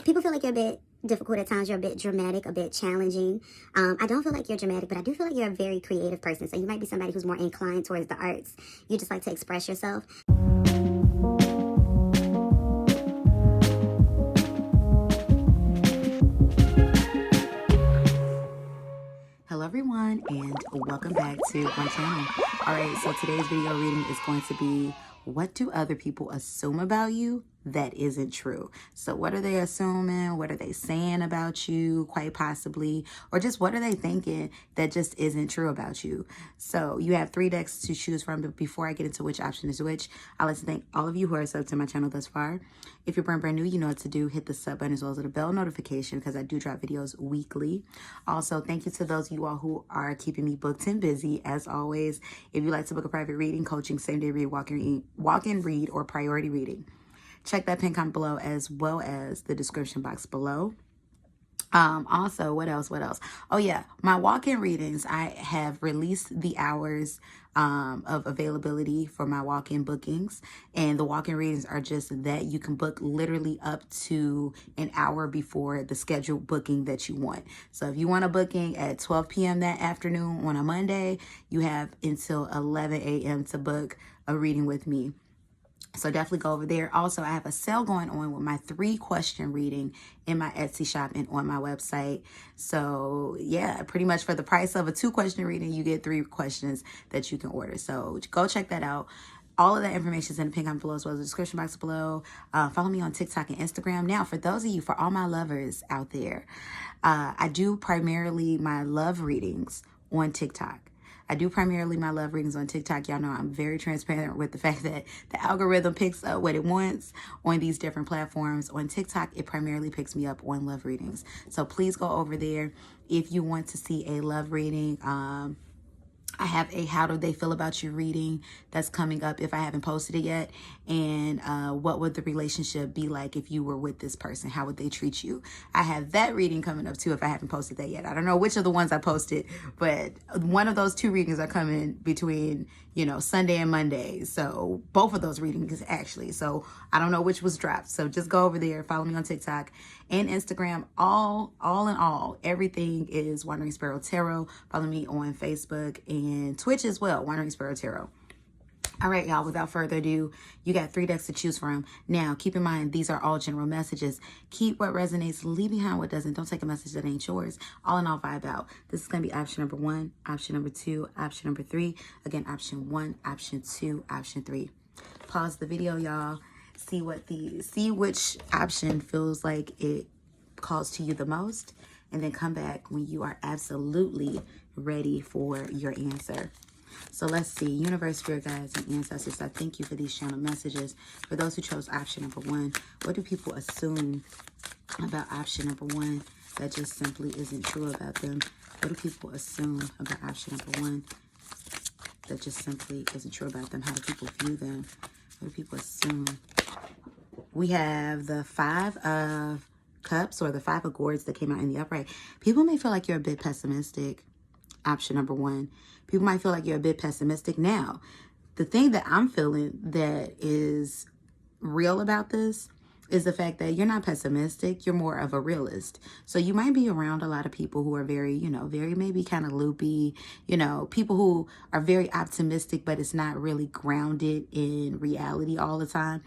People feel like you're a bit difficult at times. You're a bit dramatic, a bit challenging. I don't feel like you're dramatic, but I do feel like you're a very creative person. So you might be somebody who's more inclined towards the arts. You just like to express yourself. Hello everyone, and welcome back to my channel. Alright, so today's video reading is going to be, what do other people assume about you that isn't true? So what are they assuming? What are they saying about you, quite possibly? Or just what are they thinking that just isn't true about you? So you have 3 decks to choose from, but before I get into which option is which, I'd like to thank all of you who are subbed to my channel thus far. If you're brand new, you know what to do. Hit the sub button as well as the bell notification, because I do drop videos weekly. Also, thank you to those of you all who are keeping me booked and busy. As always, if you'd like to book a private reading, coaching, same-day read, walk-in read, or priority reading, check that pin comment below as well as the description box below. Also, what else? Oh yeah, my walk-in readings, I have released the hours of availability for my walk-in bookings, and the walk-in readings are just that you can book literally up to an hour before the scheduled booking that you want. So if you want a booking at 12 p.m. that afternoon on a Monday, you have until 11 a.m. to book a reading with me. So definitely go over there. Also, I have a sale going on with my 3-question reading in my Etsy shop and on my website. So yeah, pretty much for the price of a 2-question reading, you get 3 questions that you can order. So go check that out. All of that information is in the pin comment below as well as the description box below. Follow me on TikTok and Instagram. Now, for those of you, for all my lovers out there, I do primarily my love readings on TikTok. I do primarily my love readings on TikTok. Y'all know I'm very transparent with the fact that the algorithm picks up what it wants on these different platforms. On TikTok, it primarily picks me up on love readings. So please go over there if you want to see a love reading. I have a how do they feel about you reading that's coming up if I haven't posted it yet. And what would the relationship be like if you were with this person? How would they treat you? I have that reading coming up too if I haven't posted that yet. I don't know which of the ones I posted, but one of those 2 readings are coming between, you know, Sunday and Monday. So both of those readings actually. So I don't know which was dropped. So just go over there, follow me on TikTok and Instagram. All in all, everything is Wandering Sparrow Tarot. Follow me on Facebook and Twitch as well, Wandering Sparrow Tarot. All right, y'all, without further ado, you got 3 decks to choose from. Now, keep in mind, these are all general messages. Keep what resonates, leave behind what doesn't. Don't take a message that ain't yours. All in all, vibe out. This is going to be option number 1, option number 2, option number 3. Again, option 1, option 2, option 3. Pause the video, y'all. See which option feels like it calls to you the most, and then come back when you are absolutely ready for your answer. So let's see, universe, spirit guides, and ancestors, I thank you for these channel messages. For those who chose option number 1, what do people assume about option number 1 that just simply isn't true about them? What do people assume about option number 1 that just simply isn't true about them? How do people view them? What do people assume? We have the 5 of Cups, or the 5 of Gourds that came out in the upright. People may feel like you're a bit pessimistic. Option number 1. People might feel like you're a bit pessimistic. Now, the thing that I'm feeling that is real about this is the fact that you're not pessimistic. You're more of a realist. So you might be around a lot of people who are very, very maybe kind of loopy, people who are very optimistic, but it's not really grounded in reality all the time.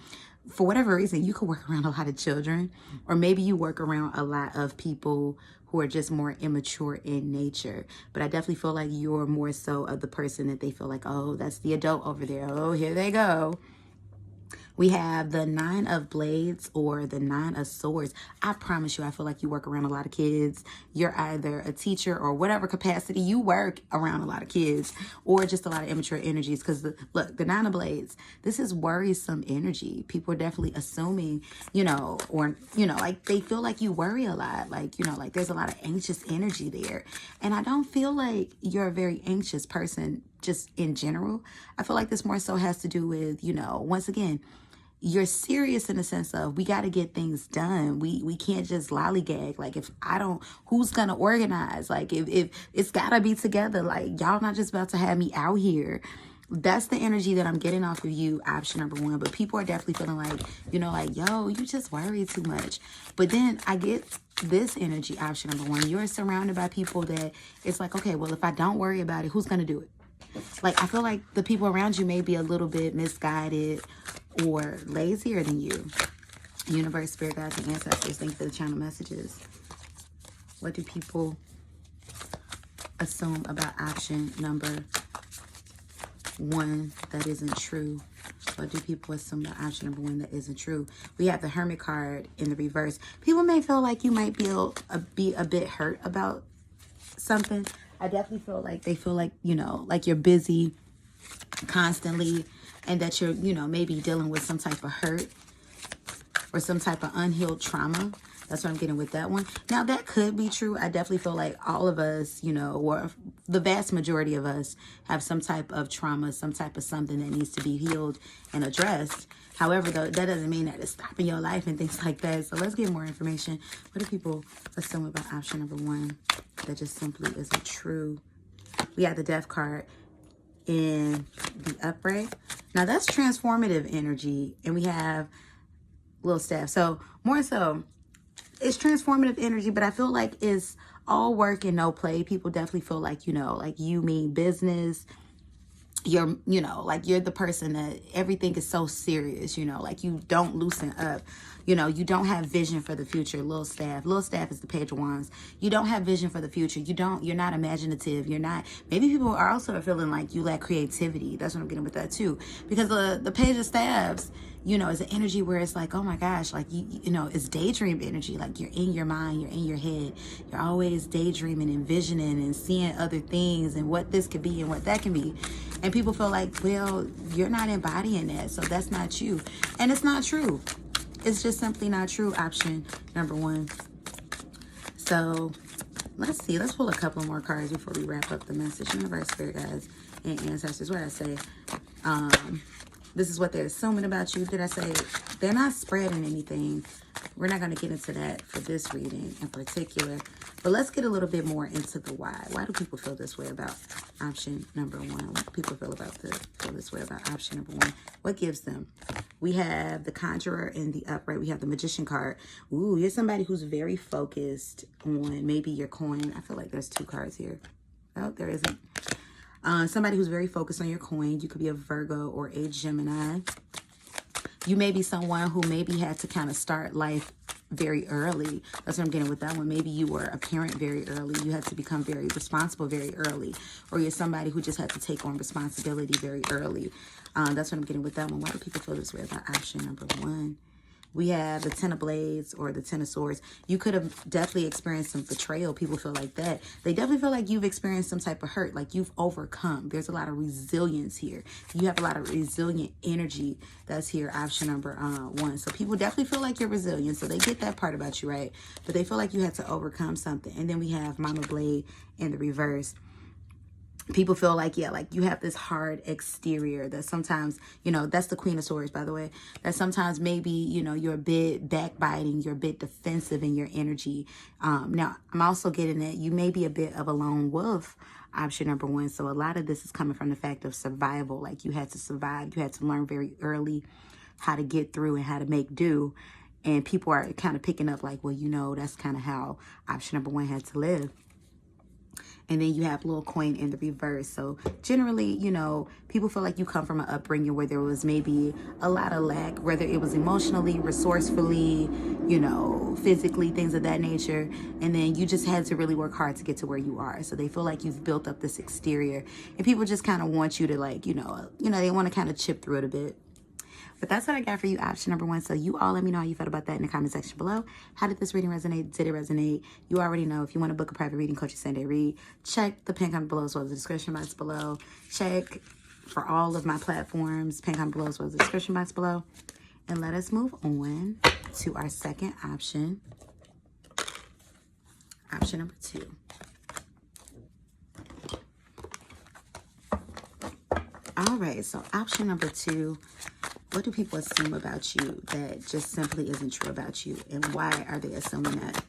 For whatever reason, you could work around a lot of children, or maybe you work around a lot of people who are just more immature in nature. But I definitely feel like you're more so of the person that they feel like, oh, that's the adult over there. Oh, here they go. We have the 9 of Blades, or the 9 of Swords. I promise you, I feel like you work around a lot of kids. You're either a teacher or whatever capacity, you work around a lot of kids, or just a lot of immature energies. Because look, the 9 of Blades, this is worrisome energy. People are definitely assuming, like they feel like you worry a lot. Like there's a lot of anxious energy there. And I don't feel like you're a very anxious person just in general. I feel like this more so has to do with, once again, you're serious in the sense of we got to get things done. We can't just lollygag. Like if I don't, who's going to organize? Like if it's got to be together. Like y'all not just about to have me out here That's the energy that I'm getting off of you, option number one. But people are definitely feeling like, you know, like, yo, you just worry too much. But then I get this energy, option number one. You're surrounded by people that it's like, okay, well, if I don't worry about it, who's going to do it? Like, I feel like the people around you may be a little bit misguided or lazier than you. Universe, spirit guides, and ancestors, thank you for the channel messages. What do people assume about option number one that isn't true? What do people assume about option number one that isn't true? We have the Hermit card in the reverse. People may feel like you might be a bit hurt about something. I definitely feel like they feel like, you know, like you're busy constantly and that you're, you know, maybe dealing with some type of hurt or some type of unhealed trauma. That's what I'm getting with that one. Now, that could be true. I definitely feel like all of us, you know, or the vast majority of us have some type of trauma, some type of something that needs to be healed and addressed. However, though, that doesn't mean that it's stopping your life and things like that. So let's get more information. What do people assume about option number one that just simply isn't true? We have the Death card in the upright. Now, that's transformative energy. And we have little staff. So more so, it's transformative energy, but I feel like it's all work and no play. People definitely feel like, you know, like you mean business. You're, you know, like you're the person that everything is so serious, you know, like you don't loosen up. You know, you don't have vision for the future. Little staff is the Page of Wands. You don't have vision for the future. You're not imaginative. Maybe people are also feeling like you lack creativity. That's what I'm getting with that too. Because the Page of Staves, you know, is an energy where it's like, oh my gosh, like, you know, it's daydream energy. Like you're in your mind, you're in your head. You're always daydreaming, envisioning and seeing other things and what this could be and what that can be. And people feel like, well, you're not embodying that, so that's not you. And it's not true. It's just simply not true, option number one. So let's see. Let's pull a couple more cards before we wrap up the message. Universe, spirit guides, and ancestors. What did I say? This is what they're assuming about you. Did I say they're not spreading anything? We're not going to get into that for this reading in particular. But let's get a little bit more into the why. Why do people feel this way about option number one? What do people feel this way about option number one? What gives them? We have the Conjurer in the upright. We have the Magician card. Ooh, you're somebody who's very focused on maybe your coin. I feel like there's two cards here. Oh, there isn't. Somebody who's very focused on your coin. You could be a Virgo or a Gemini. You may be someone who maybe had to kind of start life very early. That's what I'm getting with that one. Maybe you were a parent very early. You had to become very responsible very early. Or you're somebody who just had to take on responsibility very early. That's what I'm getting with that one. Why do people feel this way about option number one? We have the Ten of Blades or the Ten of Swords. You could have definitely experienced some betrayal. People feel like that. They definitely feel like you've experienced some type of hurt, like you've overcome. There's a lot of resilience here. You have a lot of resilient energy that's here, option number one. So people definitely feel like you're resilient. So they get that part about you, right? But they feel like you had to overcome something. And then we have Mama Blade in the reverse. People feel like, yeah, like you have this hard exterior that sometimes, you know, that's the Queen of Swords, by the way, that sometimes maybe, you know, you're a bit backbiting, you're a bit defensive in your energy. Now, I'm also getting that you may be a bit of a lone wolf, option number one. So a lot of this is coming from the fact of survival. Like you had to survive. You had to learn very early how to get through and how to make do. And people are kind of picking up like, well, you know, that's kind of how option number one had to live. And then you have little coin in the reverse. So generally, you know, people feel like you come from an upbringing where there was maybe a lot of lack, whether it was emotionally, resourcefully, you know, physically, things of that nature. And then you just had to really work hard to get to where you are. So they feel like you've built up this exterior and people just kind of want you to like, you know, they want to kind of chip through it a bit. But that's what I got for you, option number one. So you all let me know how you felt about that in the comment section below. How did this reading resonate? Did it resonate? You already know if you want to book a private reading, Coaching Sunday Read, check the pin comment below as well as the description box below. Check for all of my platforms, pin comment below as well as the description box below. And let us move on to our second option. Option number two. All right, so option number two. What do people assume about you that just simply isn't true about you? And why are they assuming that?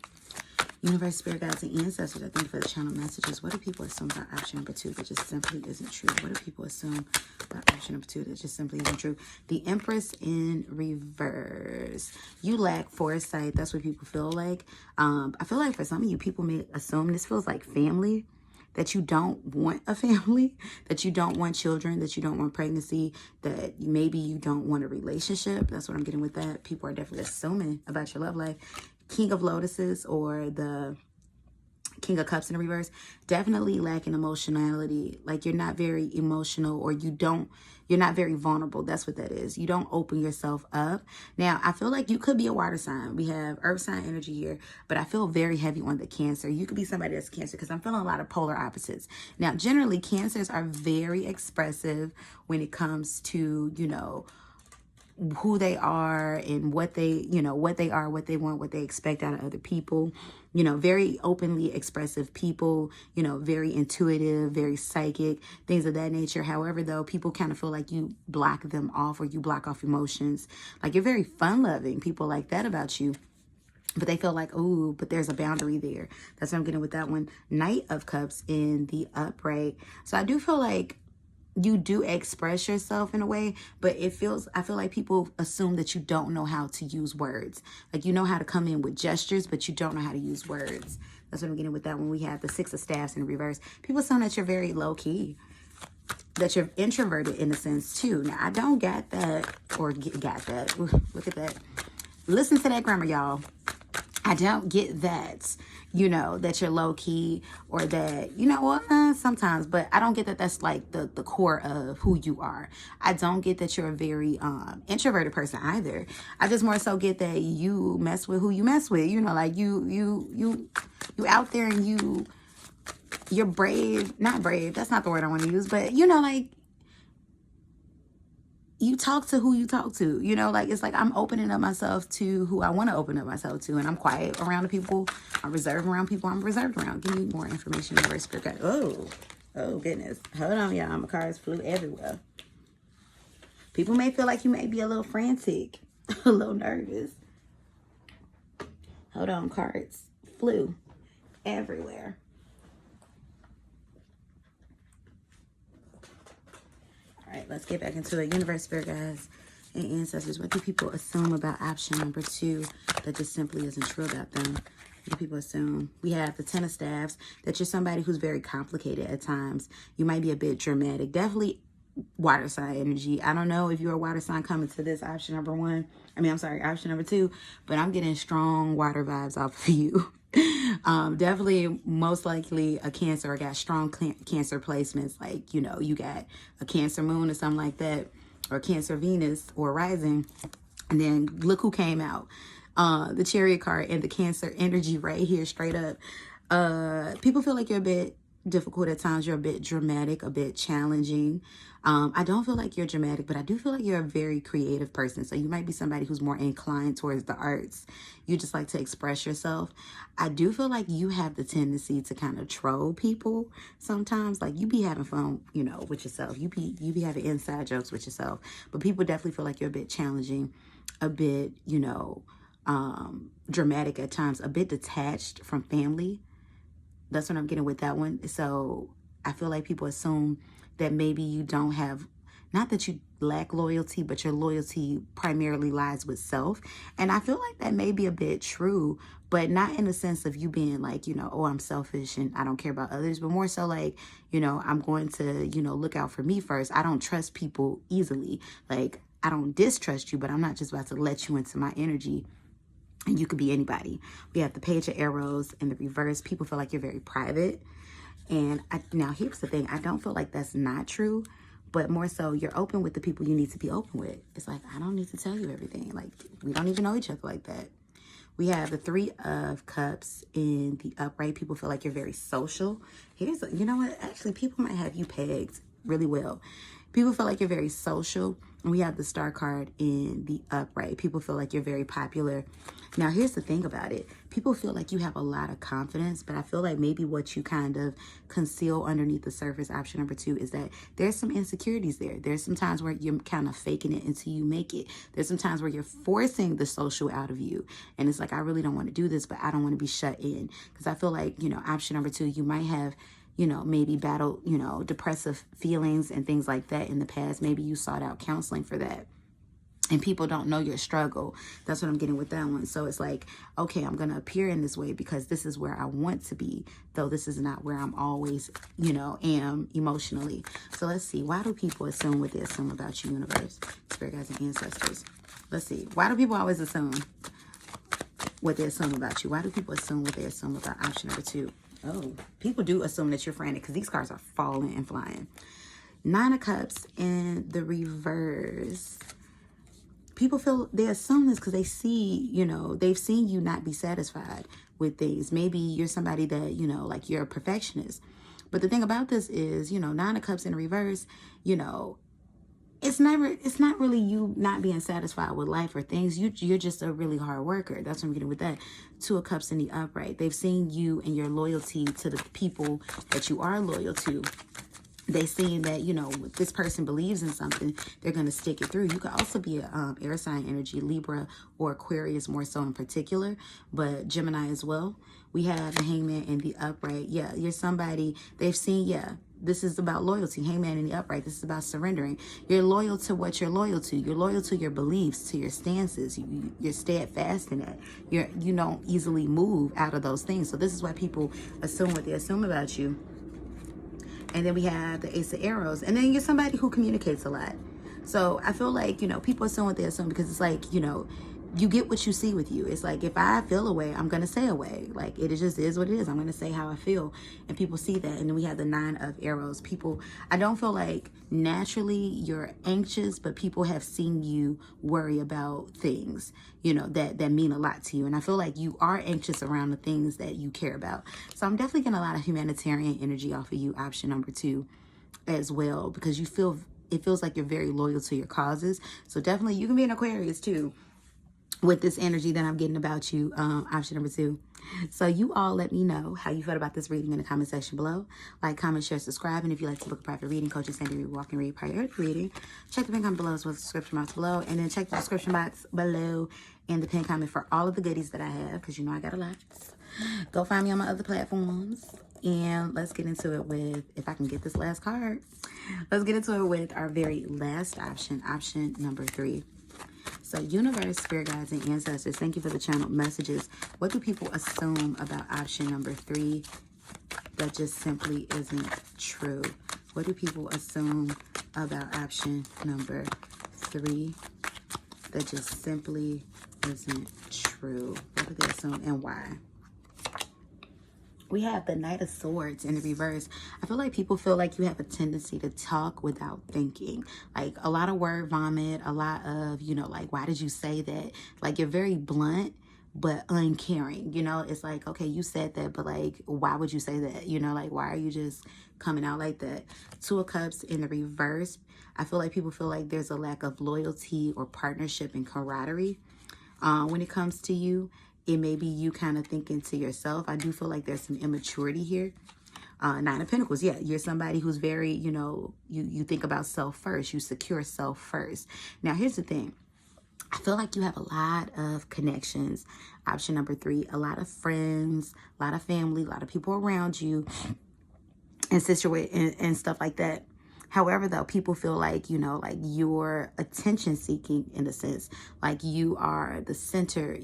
Universe, spirit guides, and ancestors, I think for the channel messages. What do people assume about option number 2 that just simply isn't true? What do people assume about option number 2 that just simply isn't true? The Empress in reverse. You lack foresight. That's what people feel like. I feel like for some of you, people may assume this feels like family, that you don't want a family, that you don't want children, that you don't want pregnancy, that maybe you don't want a relationship. That's what I'm getting with that. People are definitely assuming about your love life. King of Lotuses or the King of Cups in the reverse, definitely lacking emotionality. Like you're not very emotional, or you're not very vulnerable. That's what that is. You don't open yourself up. Now, I feel like you could be a water sign. We have earth sign energy here, but I feel very heavy on the Cancer. You could be somebody that's Cancer, because I'm feeling a lot of polar opposites. Now, generally, Cancers are very expressive when it comes to, who they are and what they, what they are, what they want, what they expect out of other people. Very openly expressive people, very intuitive, very psychic, things of that nature. However, though, people kind of feel like you block them off, or you block off emotions. Like you're very fun loving. People like that about you. But they feel like, oh, but there's a boundary there. That's what I'm getting with that one. Knight of Cups in the upright. So I do feel like you do express yourself in a way, but I feel like people assume that you don't know how to use words. Like you know how to come in with gestures, but you don't know how to use words. That's what I'm getting with that one. We have the Six of Staffs in reverse. People assume that you're very low key, that you're introverted in a sense too. Now, I don't got that, or got that. Ooh, look at that. Listen to that grammar, y'all. I don't get that, that you're low key, or that, sometimes, but I don't get that that's like the core of who you are. I don't get that you're a very introverted person either. I just more so get that you mess with who you mess with, like you out there, and you're brave, not brave. That's not the word I want to use, but like, you talk to who you talk to, like, it's like I'm opening up myself to who I want to open up myself to, and I'm quiet around the people. I'm reserved around people I'm reserved around. Give me more information. Very spirit. Oh, goodness. Hold on, y'all. My cards flew everywhere. People may feel like you may be a little frantic, a little nervous. Hold on, cards flew everywhere. All right, let's get back into it. Universe, spirit guides, and ancestors. What do people assume about option number 2 that just simply isn't true about them? What do people assume? We have the Ten of Staffs, that you're somebody who's very complicated at times. You might be a bit dramatic. Definitely water sign energy. I don't know if you're a water sign coming to this option number 1. Option number 2. But I'm getting strong water vibes off of you. Definitely most likely a Cancer, or got strong Cancer placements, like you got a Cancer moon or something like that, or Cancer Venus or rising. And then look who came out, the Chariot card and the Cancer energy right here, straight up. People feel like you're a bit difficult at times. You're a bit dramatic, a bit challenging. I don't feel like you're dramatic, but I do feel like you're a very creative person. So you might be somebody who's more inclined towards the arts. You just like to express yourself. I do feel like you have the tendency to kind of troll people sometimes. Like you be having fun, with yourself. You be having inside jokes with yourself. But people definitely feel like you're a bit challenging, a bit, dramatic at times, a bit detached from family. That's what I'm getting with that one. So I feel like people assume that maybe you don't have, not that you lack loyalty, but your loyalty primarily lies with self. And I feel like that may be a bit true, but not in the sense of you being like, oh, I'm selfish and I don't care about others, but more so like, I'm going to, look out for me first. I don't trust people easily. Like, I don't distrust you, but I'm not just about to let you into my energy. And you could be anybody. We have the Page of Arrows in the reverse. People feel like you're very private. And now here's the thing. I don't feel like that's not true, but more so you're open with the people you need to be open with. It's like, I don't need to tell you everything. Like, we don't even know each other like that. We have the Three of Cups in the upright. People feel like you're very social. You know what? Actually, people might have you pegged really well. People feel like you're very social. And we have the star card in the upright. People feel like you're very popular. Now, here's the thing about it. People feel like you have a lot of confidence, but I feel like maybe what you kind of conceal underneath the surface, option number 2, is that there's some insecurities there. There's some times where you're kind of faking it until you make it. There's some times where you're forcing the social out of you. And it's like, I really don't want to do this, but I don't want to be shut in. Because I feel like, option number 2, you might have maybe battle, depressive feelings and things like that in the past. Maybe you sought out counseling for that. And people don't know your struggle. That's what I'm getting with that one. So it's like, okay, I'm going to appear in this way because this is where I want to be, though this is not where I'm always, am emotionally. So let's see. Why do people assume what they assume about you, universe, spirit guides, and ancestors? Let's see. Why do people always assume what they assume about you? Why do people assume what they assume about option number 2? Oh, people do assume that you're frantic because these cards are falling and flying. 9 of Cups in the reverse. People feel they assume this because they see, they've seen you not be satisfied with things. Maybe you're somebody that, like you're a perfectionist. But the thing about this is, 9 of Cups in reverse, it's not really you not being satisfied with life or things. You're just a really hard worker. That's what I'm getting with that. 2 of Cups in the upright. They've seen you and your loyalty to the people that you are loyal to. They seen that, if this person believes in something, they're going to stick it through. You could also be a air sign energy, Libra or Aquarius more so in particular, but Gemini as well. We have the Hangman in the upright. Yeah, you're somebody they've seen, this is about loyalty. Hangman in the upright. This is about surrendering. You're loyal to what you're loyal to. You're loyal to your beliefs, to your stances. You're steadfast in that. You don't easily move out of those things. So this is why people assume what they assume about you. And then we have the Ace of Arrows. And then you're somebody who communicates a lot. So I feel like, people assume what they assume because it's like, you get what you see with you. It's like, if I feel a way, I'm going to say a way. Like, it just is what it is. I'm going to say how I feel. And people see that. And then we have the 9 of Arrows. People, I don't feel like naturally you're anxious, but people have seen you worry about things, that mean a lot to you. And I feel like you are anxious around the things that you care about. So I'm definitely getting a lot of humanitarian energy off of you, option number 2 as well, because it feels like you're very loyal to your causes. So definitely you can be an Aquarius too, with this energy that I'm getting about you, option number 2. So you all let me know how you felt about this reading in the comment section below. Like, comment, share, subscribe. And if you'd like to book a private reading, coaching, Sandy Read, walk and read, priority reading, check the pin comment below as well as the description box below. And then check the description box below and the pin comment for all of the goodies that I have, because I got a lot. Go find me on my other platforms. And let's get into it with, if I can get this last card, let's get into it with our very last option, option number 3. So universe, spirit guides, and ancestors, thank you for the channel messages. What do people assume about option number 3 that just simply isn't true? What do people assume about option number 3 that just simply isn't true? What do they assume and why? We have the Knight of Swords in the reverse. I feel like people feel like you have a tendency to talk without thinking. Like a lot of word vomit, a lot of, like, why did you say that? Like, you're very blunt, but uncaring. It's like, okay, you said that, but like, why would you say that? Like, why are you just coming out like that? 2 of Cups in the reverse. I feel like people feel like there's a lack of loyalty or partnership and camaraderie when it comes to you. It may be you kind of thinking to yourself. I do feel like there's some immaturity here. 9 of Pentacles. Yeah, you're somebody who's very, you think about self first. You secure self first. Now, here's the thing. I feel like you have a lot of connections. Option number 3, a lot of friends, a lot of family, a lot of people around you and and stuff like that. However, though, people feel like, like you're attention seeking in a sense, like you are the center,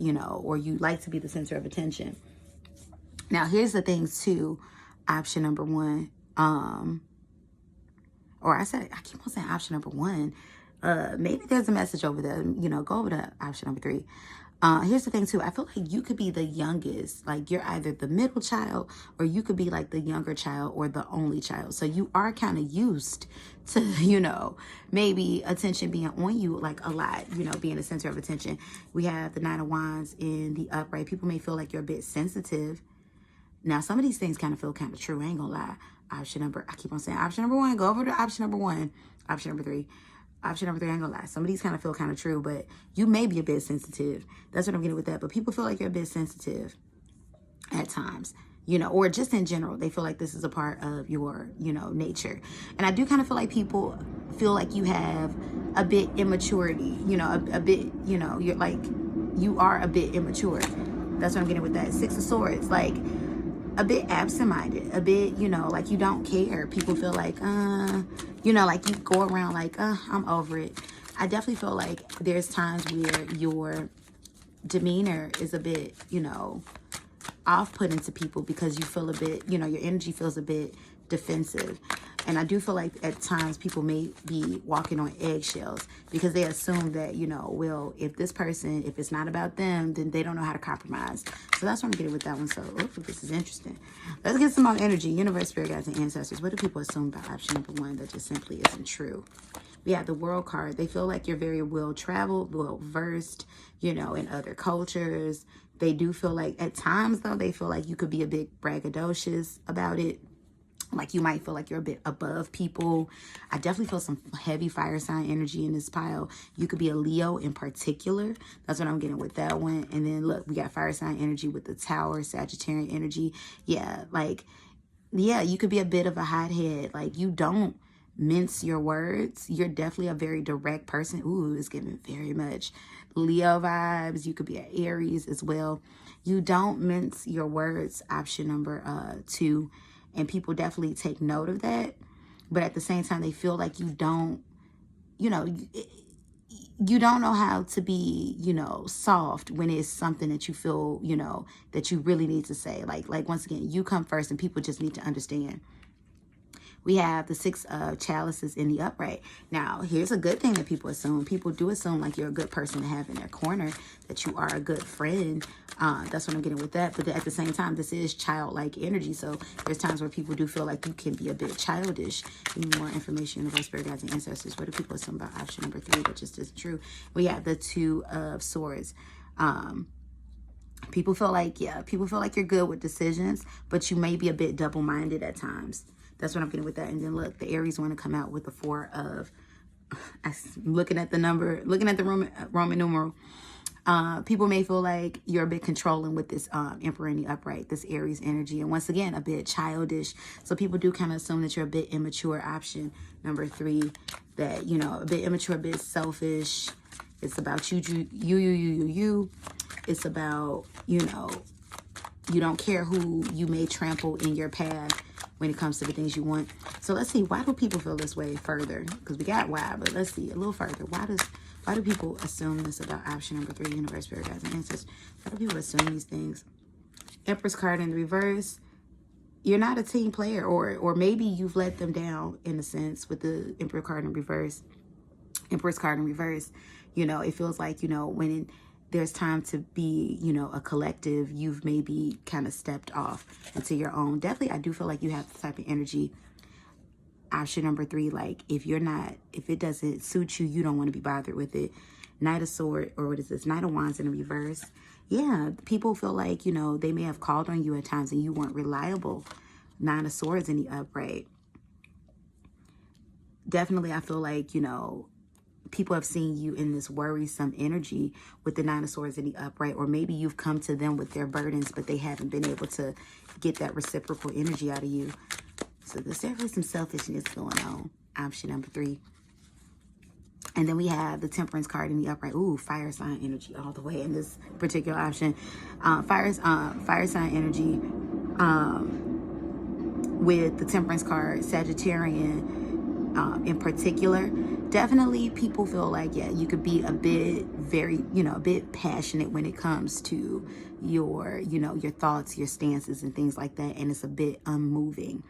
or you like to be the center of attention. Now, here's the thing too, option number 1, or I keep on saying option number 1. Maybe there's a message over there, go over to option number 3. Here's the thing too. I feel like you could be the youngest, like you're either the middle child or you could be like the younger child or the only child. So you are kind of used to, maybe attention being on you like a lot, being the center of attention. We have the 9 of Wands in the upright. People may feel like you're a bit sensitive, Now, some of these things kind of feel kind of true. I ain't gonna lie. I keep on saying option number one. Go over to option number one. Option number three. Option number three, I ain't gonna lie. Some of these kind of feel kind of true, but you may be a bit sensitive. That's what I'm getting with that. But people feel like you're a bit sensitive at times, or just in general, they feel like this is a part of your, nature. And I do kind of feel like people feel like you have a bit immaturity, a bit, you're like, you are a bit immature. That's what I'm getting with that. Six of Swords, like a bit absent-minded, a bit, like you don't care. People feel like, like you go around like, I'm over it. I definitely feel like there's times where your demeanor is a bit, off-putting to people because you feel a bit, your energy feels a bit defensive. And I do feel like at times people may be walking on eggshells because they assume that, well, if this person, if it's not about them, then they don't know how to compromise. So that's what I'm getting with that one. So, this is interesting. Let's get some more energy. Universe, spirit guides, and ancestors. What do people assume about option number one that just simply isn't true? We have the World card. They feel like you're very well-traveled, well-versed, in other cultures. They do feel like, at times, though, they feel like you could be a bit braggadocious about it. Like you might feel like you're a bit above people. I definitely feel some heavy fire sign energy in this pile. You could be a Leo in particular. That's what I'm getting with that one. And then look, we got fire sign energy with the Tower, Sagittarian energy. Yeah, you could be a bit of a hothead. Like you don't mince your words. You're definitely a very direct person. Ooh, it's giving very much Leo vibes. You could be an Aries as well. You don't mince your words, option number 2. And people definitely take note of that. But at the same time, they feel like you don't, you don't know how to be, soft when it's something that you feel, that you really need to say. Like once again, you come first and people just need to understand. We have the Six of Chalices in the upright. Now, here's a good thing that people assume. People do assume like you're a good person to have in their corner, that you are a good friend. That's what I'm getting with that. But at the same time, this is childlike energy. So there's times where people do feel like you can be a bit childish. Give me more information, universe, spirit guides, and ancestors. What do people assume about option number 3 that just isn't true? We have the Two of Swords. People feel like you're good with decisions, but you may be a bit double-minded at times. That's what I'm getting with that. And then look, the Aries want to come out with the 4 of, looking at the Roman numeral. People may feel like you're a bit controlling with this Emperor in the upright, this Aries energy. And once again, a bit childish. So people do kind of assume that you're a bit immature, option number 3. That, a bit immature, a bit selfish. It's about you. It's about, you don't care who you may trample in your path when it comes to the things you want. So let's see, why do people feel this way further? Because we got why, but let's see a little further. Why do people assume this about option number 3, universe, spirit guides, and ancestors? Why do people assume these things? Empress card in the reverse. You're not a team player, or maybe you've let them down in a sense with the Emperor card in reverse. Empress card in reverse. It feels like, when there's time to be, a collective, you've maybe kind of stepped off into your own. Definitely, I do feel like you have the type of energy. Option number 3, like if it doesn't suit you, you don't want to be bothered with it. Knight of Swords, or what is this? Knight of Wands in the reverse. Yeah, people feel like, they may have called on you at times and you weren't reliable. Nine of Swords in the upright. Definitely, I feel like, people have seen you in this worrisome energy with the Nine of Swords in the upright, or maybe you've come to them with their burdens, but they haven't been able to get that reciprocal energy out of you. So there's definitely some selfishness going on. Option number 3. And then we have the Temperance card in the upright. Ooh, fire sign energy all the way in this particular option. Fire sign energy with the Temperance card, Sagittarian in particular. Definitely people feel like, you could be a bit a bit passionate when it comes to your, your thoughts, your stances and things like that. And it's a bit unmoving.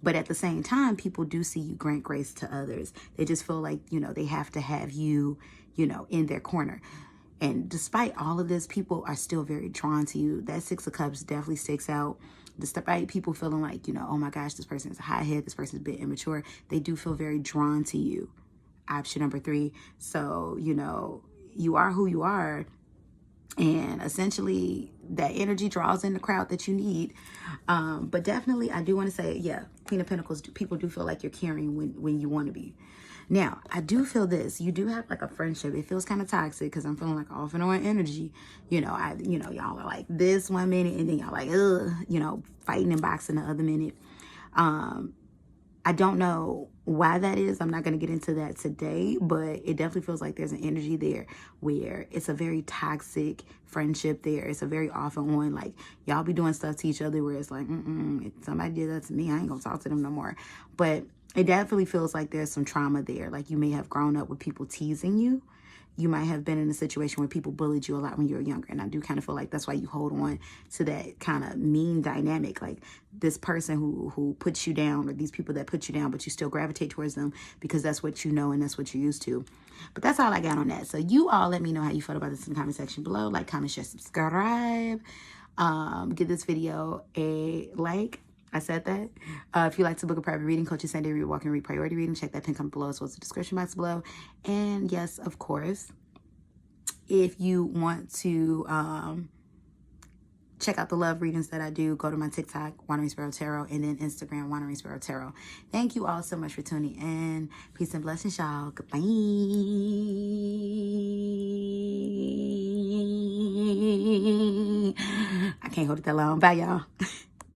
But at the same time, people do see you grant grace to others. They just feel like, they have to have you, in their corner. And despite all of this, people are still very drawn to you. That Six of Cups definitely sticks out. Despite people feeling like, oh my gosh, this person is a hothead, this person's a bit immature, they do feel very drawn to you. Option number 3. So, you are who you are. And essentially, that energy draws in the crowd that you need. But definitely, I do want to say, yeah, Queen of Pentacles, people do feel like you're caring when you want to be. Now, I do feel this. You do have like a friendship. It feels kind of toxic because I'm feeling like off and on energy. Y'all are like this one minute and then y'all like, ugh, fighting and boxing the other minute. I don't know why that is. I'm not going to get into that today, but it definitely feels like there's an energy there where it's a very toxic friendship there. It's a very off and on, like y'all be doing stuff to each other where it's like, if somebody did that to me, I ain't gonna talk to them no more. But it definitely feels like there's some trauma there. Like you may have grown up with people teasing you. You might have been in a situation where people bullied you a lot when you were younger. And I do kind of feel like that's why you hold on to that kind of mean dynamic. Like this person who puts you down, or these people that put you down, but you still gravitate towards them because that's what you know and that's what you're used to. But that's all I got on that. So you all let me know how you felt about this in the comment section below. Like, comment, share, subscribe. Give this video a like. I said that. If you like to book a private reading, Coaching Sunday Read, Walk and Read Priority Reading, check that pin comment below as well as the description box below. And yes, of course, if you want to check out the love readings that I do, go to my TikTok, Wandering Sparrow Tarot, and then Instagram, Wandering Sparrow Tarot. Thank you all so much for tuning in. Peace and blessings, y'all. Goodbye. I can't hold it that long. Bye, y'all.